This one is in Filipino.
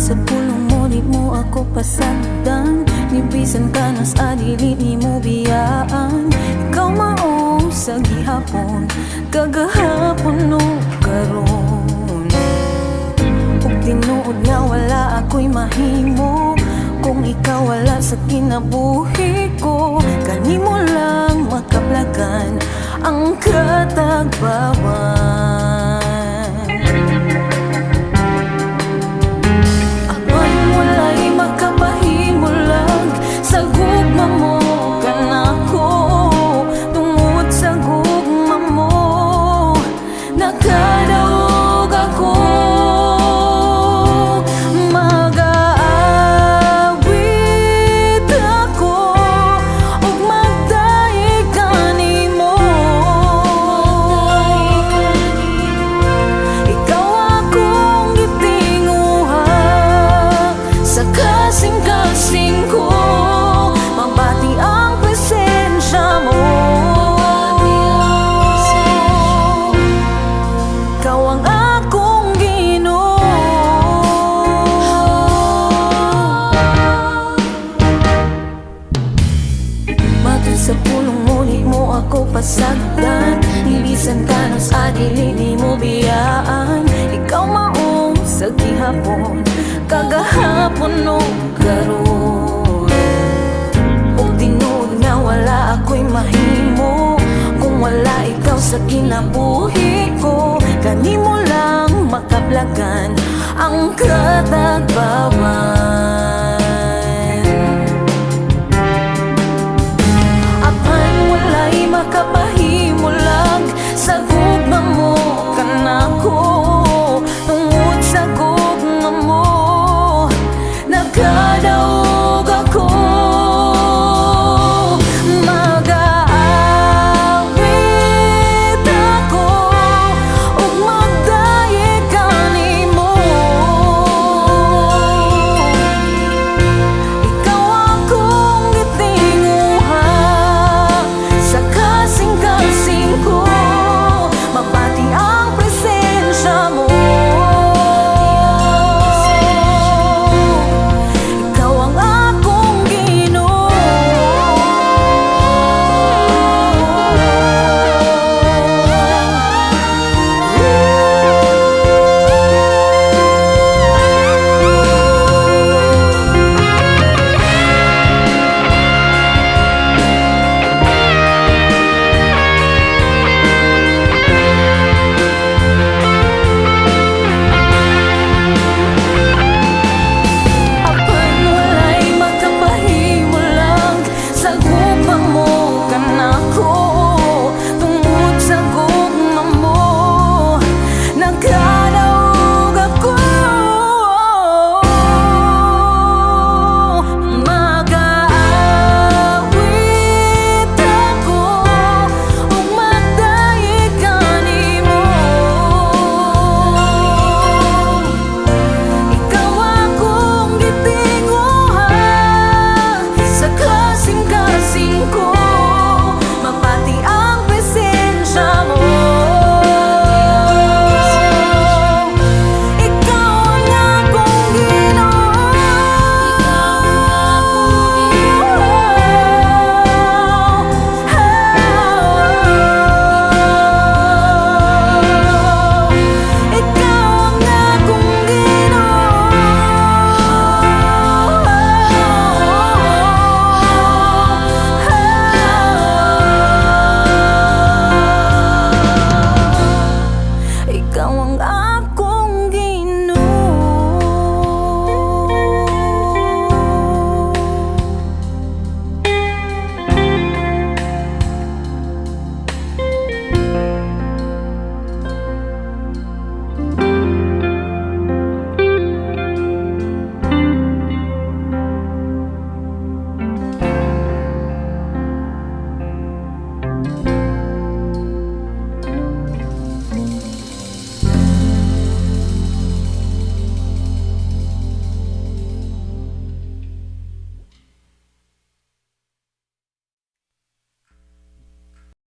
Sa pulong mo, di mo ako pasagdan. Nibisan ka na sa dili, di mo biyaan. Ikaw maong sa gihapon, kagahapon no karon. Ug tinuod nga wala ako'y mahimo kung ikaw wala sa kinabuhi ko. Kanimo lang makaplagan ang katagbawan. Kasing-kasing ko, mabati ang presensya mo. Ikaw ang akong Ginoo. Matod sa pulong mo, di mo ako pasagdan. Nilisan ka na sa dili, di mo biyaan. Ikaw maong sa gihapon, kagahapon no karon. Ug tinuod nga wala ako'y mahimo kung wala ikaw sa kinabuhi ko. Kanimo lang makaplagan ang katagbawan.